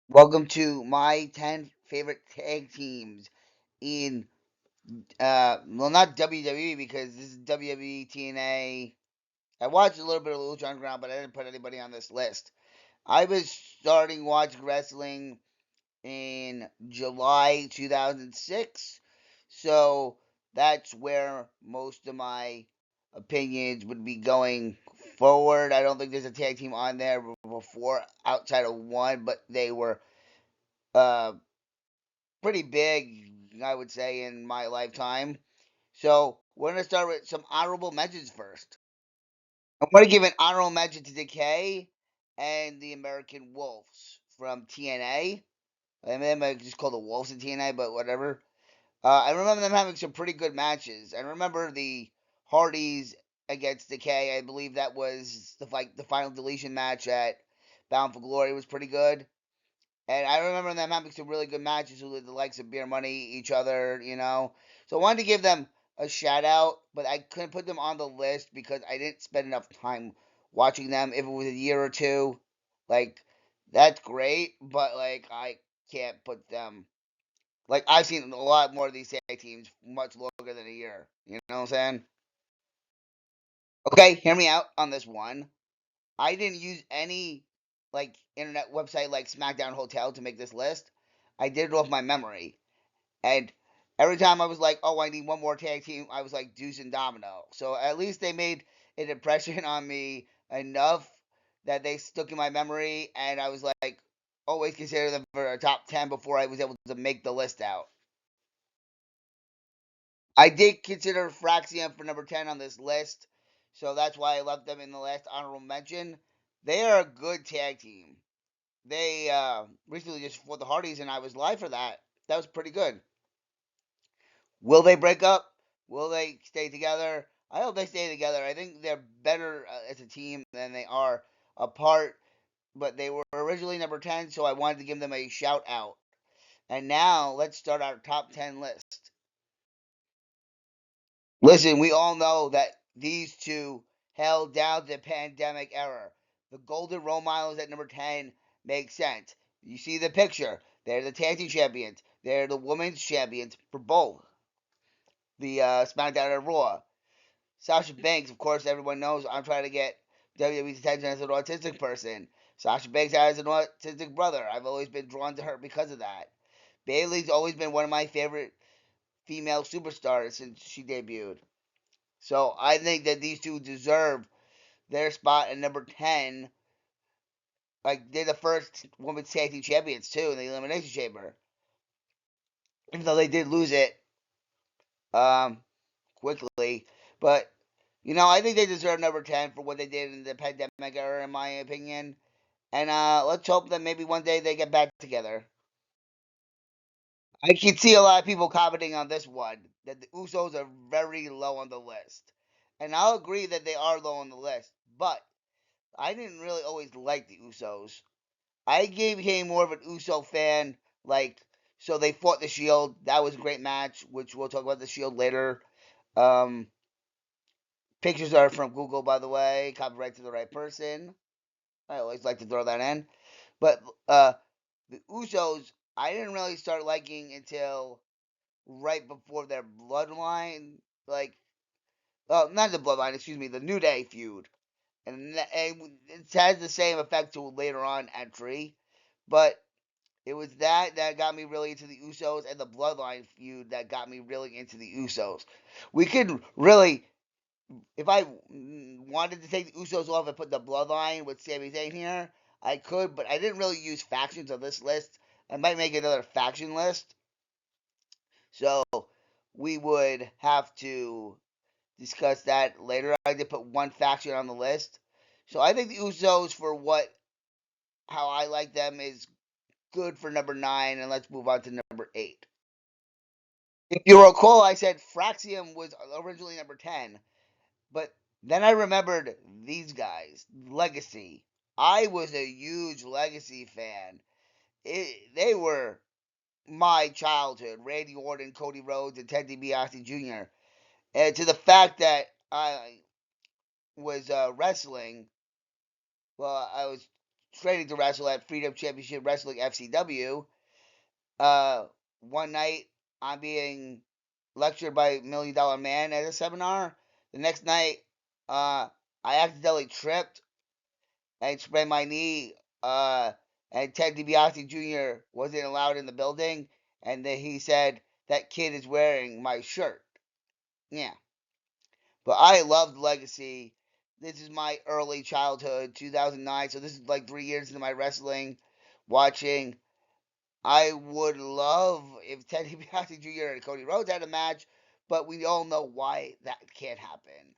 Welcome to my 10 favorite tag teams in, well, not WWE because this is WWE TNA. I watched a little bit of Lucha Underground, but I didn't put anybody on this list. I was starting watching wrestling in July 2006, so that's where most of my opinions would be going forward. I don't think there's a tag team on there before outside of one, but they were uh, pretty big, I would say, in my lifetime. So we're gonna start with some honorable mentions first. I'm gonna give an honorable mention to Decay and the American Wolves from TNA. I mean, they might just call the Wolves in TNA, but whatever. I remember them having some pretty good matches. I remember the Hardys against Decay. I believe that was the final deletion match at Bound for Glory was pretty good. And I remember them having some really good matches with the likes of Beer Money, each other. So I wanted to give them a shout out, but I couldn't put them on the list because I didn't spend enough time watching them. If it was a year or two, like, that's great, but like I can't put them. Like, I've seen a lot more of these tag teams much longer than a year. You know what I'm saying? Okay, hear me out on this one. I didn't use any like internet website like SmackDown Hotel to make this list. I did it off my memory. And every time I was like, oh, I need one more tag team, I was like Deuce and Domino. So at least they made an impression on me enough that they stuck in my memory, and I was like, always consider them for a top 10 before I was able to make the list out. I did consider Fraxium for number 10 on this list, so that's why I left them in the last honorable mention. They are a good tag team. They recently just fought the Hardys, and I was live for that. That was pretty good. Will they break up? Will they stay together? I hope they stay together. I think they're better as a team than they are apart, but they were originally number 10, so I wanted to give them a shout out. And now let's start our top 10 list. Listen, we all know that these two held down the pandemic era. The Golden Role Models at number 10 makes sense. You see the picture. They're the tag team champions. They're the women's champions for both the SmackDown and Raw. Sasha Banks, of course, everyone knows I'm trying to get WWE's attention as an autistic person. Sasha Banks has an autistic brother. I've always been drawn to her because of that. Bayley's always been one of my favorite female superstars since she debuted. So I think that these two deserve their spot at number 10. Like, they're the first women's tag team champions, too, in the Elimination Chamber. Even though they did lose it um, quickly. But, I think they deserve number 10 for what they did in the pandemic era, in my opinion. And let's hope that maybe one day they get back together. I can see a lot of people commenting on this one that the Usos are very low on the list. And I'll agree that they are low on the list. But I didn't really always like the Usos. I became more of an Uso fan. Like, so they fought the Shield. That was a great match, which we'll talk about the Shield later. Um, Pictures are from Google, by the way. Copyright to the right person. I always like to throw that in. But the Usos, I didn't really start liking until right before their Bloodline, like, not the Bloodline, excuse me, the New Day feud. And it has the same effect to later on entry. But it was that got me really into the Usos, and the Bloodline feud that got me really into the Usos. We could really, if I wanted to take the Usos off and put the Bloodline with Sami Zayn here, I could, but I didn't really use factions on this list. I might make another faction list. So we would have to discuss that later. I did put one faction on the list. So I think the Usos, for how I like them, is good for number 9, and let's move on to number 8. If you recall, I said Fraxium was originally number 10, but then I remembered these guys, Legacy. I was a huge Legacy fan. They were my childhood. Randy Orton, Cody Rhodes, and Ted DiBiase Jr. And to the fact that I was wrestling, well, I was training to wrestle at Freedom Championship Wrestling FCW. One night I'm being lectured by Million Dollar Man at a seminar. The next night, I accidentally tripped and sprained my knee. And Ted DiBiase Jr. wasn't allowed in the building, and then he said that kid is wearing my shirt. Yeah, but I loved Legacy. This is my early childhood, 2009. So this is like 3 years into my wrestling watching. I would love if Ted DiBiase Jr. and Cody Rhodes had a match, but we all know why that can't happen.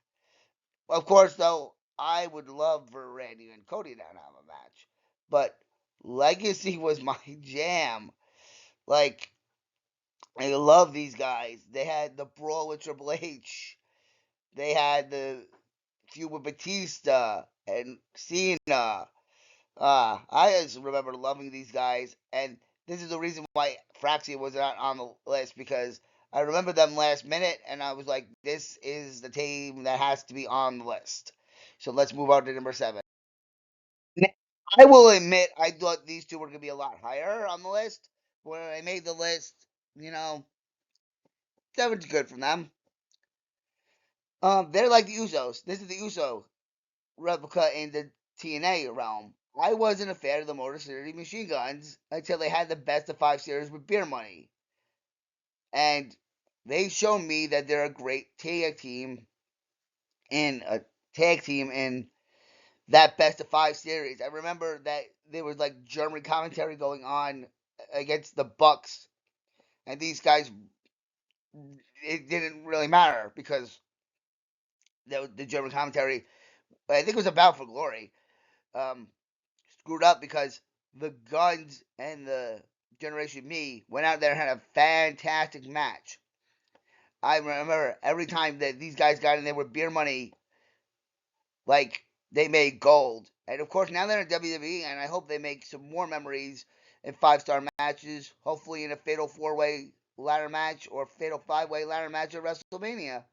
Of course, though, I would love for Randy and Cody to have a match, but Legacy was my jam. Like, I love these guys. They had the brawl with Triple H. They had the feud with Batista and Cena. I just remember loving these guys, and this is the reason why Fraxia was not on the list, because I remember them last minute, and I was like, this is the team that has to be on the list. So let's move on to number 7. I will admit, I thought these two were going to be a lot higher on the list. When I made the list, you know, 7's good from them. They're like the Usos. This is the Uso replica in the TNA realm. I wasn't a fan of the Motor City Machine Guns until they had the best of 5 series with Beer Money. And they shown me that they're a great tag team in that best of 5 series. I remember that there was like German commentary going on against the Bucks, and these guys, it didn't really matter because the German commentary, I think it was about for glory, um, screwed up because the Guns and the Generation Me went out there and had a fantastic match. I remember every time that these guys got in there with Beer Money, like, they made gold. And of course, now they're in WWE, and I hope they make some more memories in 5-star matches, hopefully in a Fatal 4-Way ladder match or Fatal 5-Way ladder match at WrestleMania.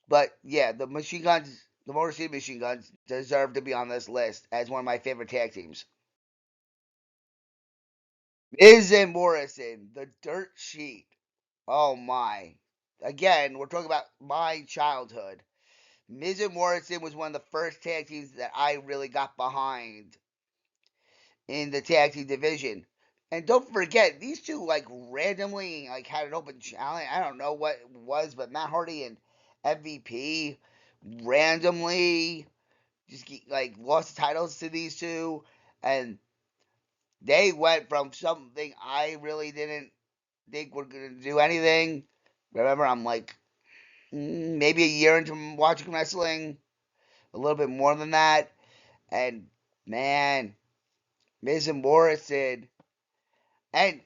But yeah, the Motor City Machine Guns deserve to be on this list as one of my favorite tag teams. Miz and Morrison, the Dirt Sheet. Oh my. Again, we're talking about my childhood. Miz and Morrison was one of the first tag teams that I really got behind in the tag team division. And don't forget, these two like randomly like had an open challenge. I don't know what it was, but Matt Hardy and MVP randomly just like lost the titles to these two, and they went from something I really didn't think were gonna do anything. Remember, I'm like maybe a year into watching wrestling, a little bit more than that, and man, Miz and Morrison, and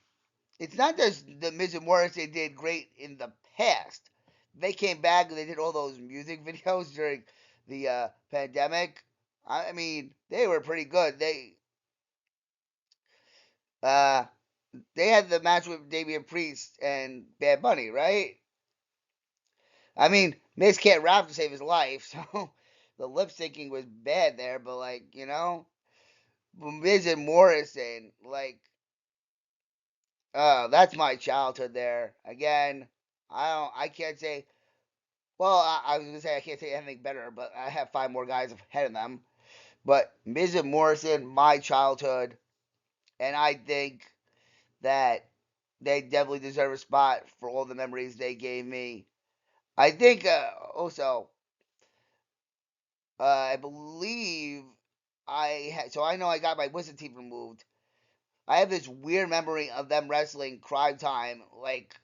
it's not just the Miz and Morrison did great in the past. They came back and they did all those music videos during the pandemic. I mean, they were pretty good. Uh, they had the match with Damian Priest and Bad Bunny, right? I mean, Miz can't rap to save his life, so the lip syncing was bad there. But like, Miz and Morrison, like, that's my childhood there. Again, I can't say. Well, I was gonna say I can't say anything better, but I have 5 more guys ahead of them. But Miz and Morrison, my childhood, and I think that they definitely deserve a spot for all the memories they gave me. I think also, I believe so I know I got my Wisdom teeth removed. I have this weird memory of them wrestling Crime Time, like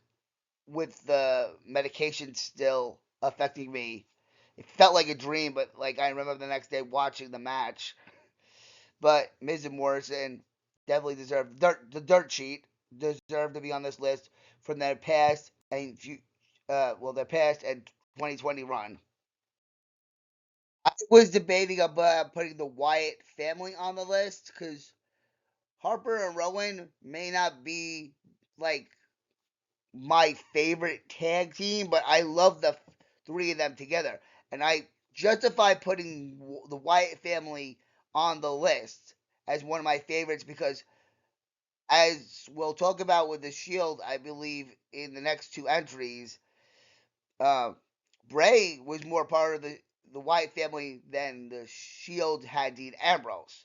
with the medication still affecting me. It felt like a dream, but like I remember the next day watching the match. But Miz and Morrison definitely deserve the dirt sheet deserve to be on this list from their past and their past and 2020 run. I was debating about putting the Wyatt family on the list because Harper and Rowan may not be like my favorite tag team, but I love the 3 of them together, and I justify putting the Wyatt family on the list as one of my favorites because, as we'll talk about with the Shield, I believe in the next two entries, uh, Bray was more part of the Wyatt family than the Shield had Dean Ambrose.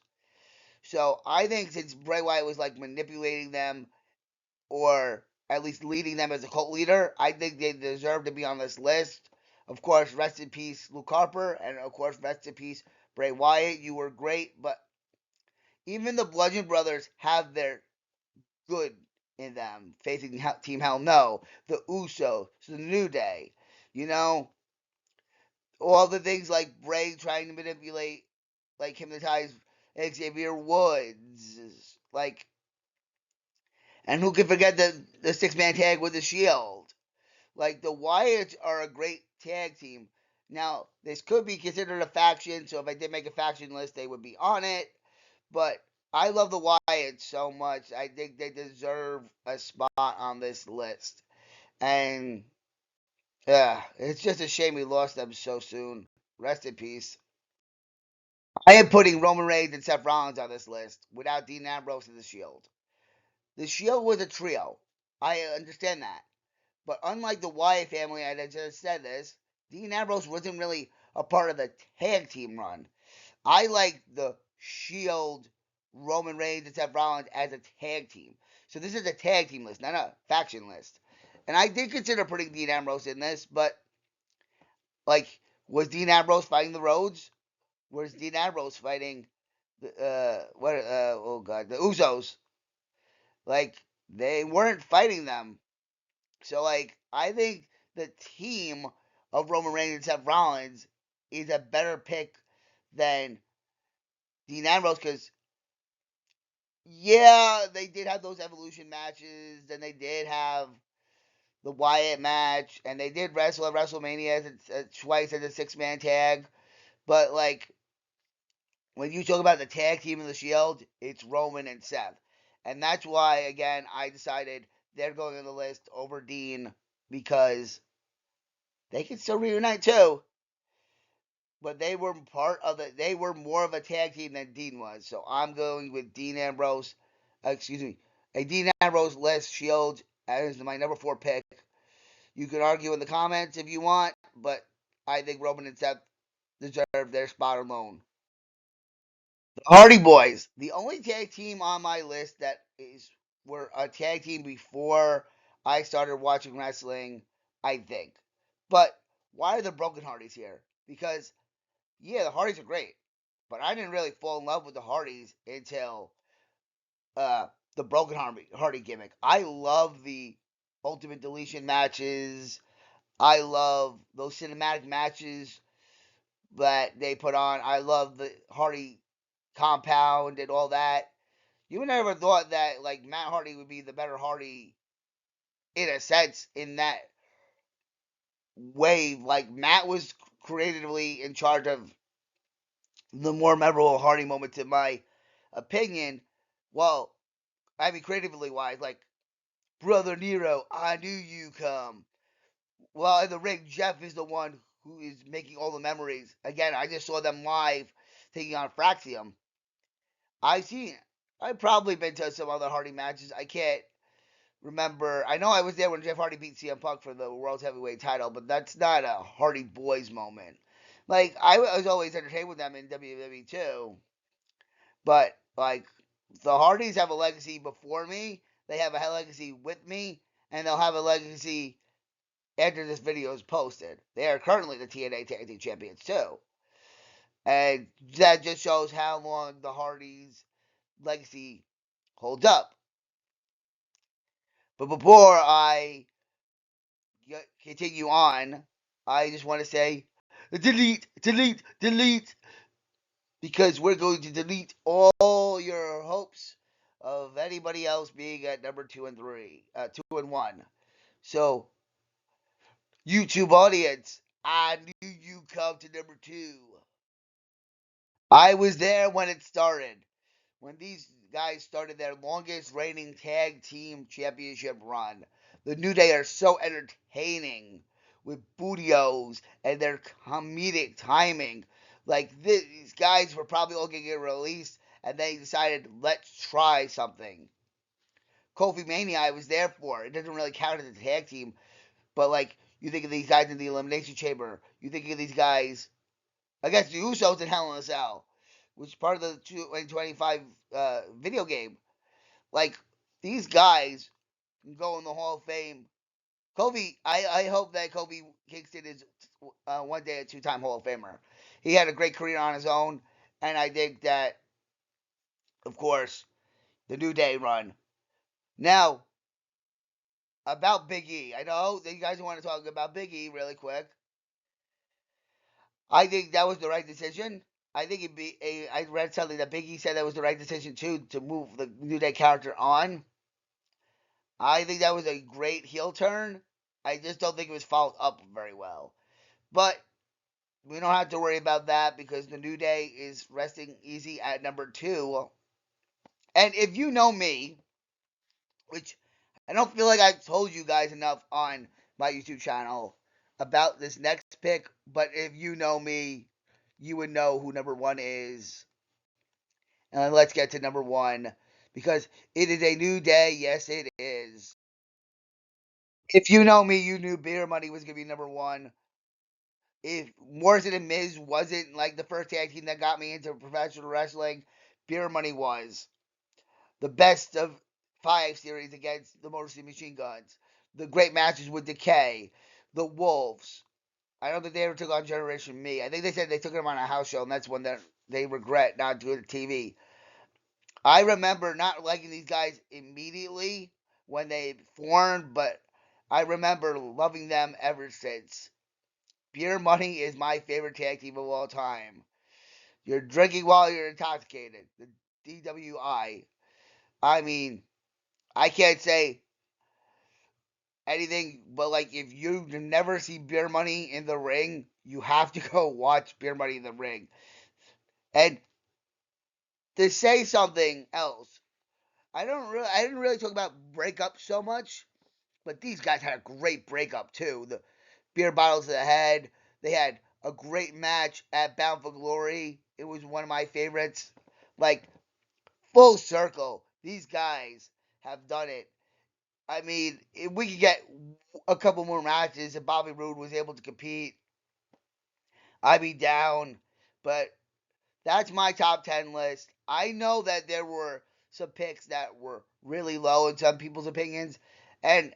So I think since Bray Wyatt was like manipulating them or at least leading them as a cult leader, I think they deserve to be on this list. Of course, rest in peace, Luke Harper, and of course, rest in peace, Bray Wyatt. You were great, but even the Bludgeon Brothers have their good in them facing Team Hell No, the Usos, the New Day. You know, all the things like Bray trying to manipulate, like hypnotize Xavier Woods, like, and who can forget the 6-man tag with the Shield? Like the Wyatts are a great tag team. Now this could be considered a faction, so if I did make a faction list, they would be on it. But I love the Wyatts so much. I think they deserve a spot on this list. And yeah, it's just a shame we lost them so soon. Rest in peace. I am putting Roman Reigns and Seth Rollins on this list without Dean Ambrose and the Shield. The Shield was a trio. I understand that. But unlike the Wyatt family, I just said this, Dean Ambrose wasn't really a part of the tag team run. I like the Shield, Roman Reigns, and Seth Rollins as a tag team. So this is a tag team list, not a faction list. And I did consider putting Dean Ambrose in this, but like, was Dean Ambrose fighting the Rhodes? Was Dean Ambrose fighting the the Usos? Like, they weren't fighting them. So like, I think the team of Roman Reigns and Seth Rollins is a better pick than Dean Ambrose because yeah, they did have those Evolution matches, and they did have the Wyatt match, and they did wrestle at WrestleMania twice as a 6-man tag. But like, when you talk about the tag team of the Shield, it's Roman and Seth, and that's why again I decided they're going on the list over Dean because they can still reunite too. But they were part of it. They were more of a tag team than Dean was. So I'm going with Dean Ambrose. Excuse me, a Dean Ambrose less Shield as my number 4 pick. You can argue in the comments if you want, but I think Roman and Seth deserve their spot alone. The Hardy Boys, the only tag team on my list that were a tag team before I started watching wrestling, I think. But why are the Broken Hardys here? Because yeah, the Hardys are great, but I didn't really fall in love with the Hardys until uh, the Broken Hardy gimmick. I love the Ultimate Deletion matches. I love those cinematic matches that they put on. I love the Hardy compound and all that. You never thought that like Matt Hardy would be the better Hardy in a sense in that wave. Like Matt was creatively in charge of the more memorable Hardy moments in my opinion. Well, I mean creatively wise, like Brother Nero, I knew you come. Well, in the ring, Jeff is the one who is making all the memories. Again, I just saw them live taking on Fraxium. I've probably been to some other Hardy matches. I can't remember. I know I was there when Jeff Hardy beat CM Punk for the World Heavyweight title, but that's not a Hardy Boys moment. Like, I was always entertained with them in WWE too. But like the Hardys have a legacy before me. They have a legacy with me, and they'll have a legacy after this video is posted. They are currently the TNA Tag Team Champions too, and that just shows how long the Hardys' legacy holds up. But before I continue on, I just want to say delete, delete, delete, because we're going to delete all your hopes of anybody else being at number 2 and 1. So, YouTube audience, I knew you come to number 2. I was there when it started. When these guys started their longest reigning tag team championship run. The New Day are so entertaining with Bootios and their comedic timing. Like these guys were probably all gonna get released, and they decided let's try something. Kofi Mania, I was there for. It doesn't really count as a tag team, but like you think of these guys in the Elimination Chamber, you think of these guys against the Usos in Hell in a Cell, which is part of the 2025 video game. Like these guys can go in the Hall of Fame. Kofi, I hope that Kofi Kingston is one day a two-time Hall of Famer. He had a great career on his own, and I think that, of course, the New Day run. Now, about Big E. I know that you guys want to talk about Big E really quick. I think that was the right decision. I think I read something that Big E said that was the right decision too to move the New Day character on. I think that was a great heel turn. I just don't think it was followed up very well. But we don't have to worry about that because the New Day is resting easy at number 2. And if you know me, which I don't feel like I've told you guys enough on my YouTube channel about this next pick, but if you know me, you would know who number 1 is. And let's get to number 1 because it is a new day. Yes, it is. If you know me, you knew Beer Money was going to be number 1. If Morrison and Miz wasn't like the first tag team that got me into professional wrestling, Beer Money was. The best of 5 series against the Motor City Machine Guns. The great matches with Decay. The Wolves. I don't think they ever took on Generation Me. I think they said they took them on a house show, and that's one that they regret not doing the TV. I remember not liking these guys immediately when they formed, but I remember loving them ever since. Beer Money is my favorite tag team of all time. You're drinking while you're intoxicated. The DWI. I mean, I can't say anything but like if you never see Beer Money in the ring, you have to go watch Beer Money in the ring. And to say something else, I didn't really talk about breakup so much, but these guys had a great breakup too. The beer bottles to the head. They had a great match at Bound for Glory. It was one of my favorites. Like full circle, these guys have done it. I mean, if we could get a couple more matches and Bobby Roode was able to compete, I'd be down. But that's my top 10 list. I know that there were some picks that were really low in some people's opinions, and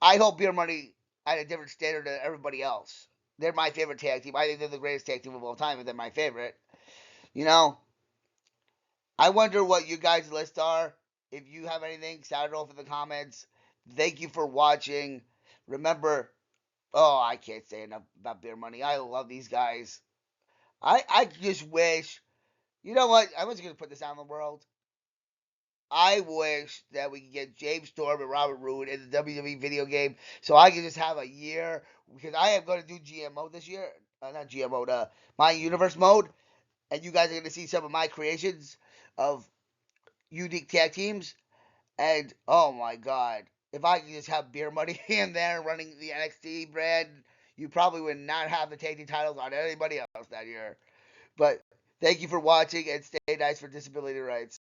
I hope Beer Money at a different standard than everybody else. They're my favorite tag team. I think they're the greatest tag team of all time, and they're my favorite. You know, I wonder what you guys' lists are. If you have anything, shout it off in the comments. Thank you for watching. Remember, oh, I can't say enough about Beer Money. I love these guys. I just wish, you know what? I'm just going to put this out in the world. I wish that we could get James Storm and Robert Roode in the WWE video game so I can just have a year because I am going to do GMO this year. Not GMO, my universe mode. And you guys are going to see some of my creations of unique tag teams. And oh my god, if I could just have Beer Money in there running the NXT brand, you probably would not have the tag team titles on anybody else that year. But thank you for watching and stay nice for disability rights.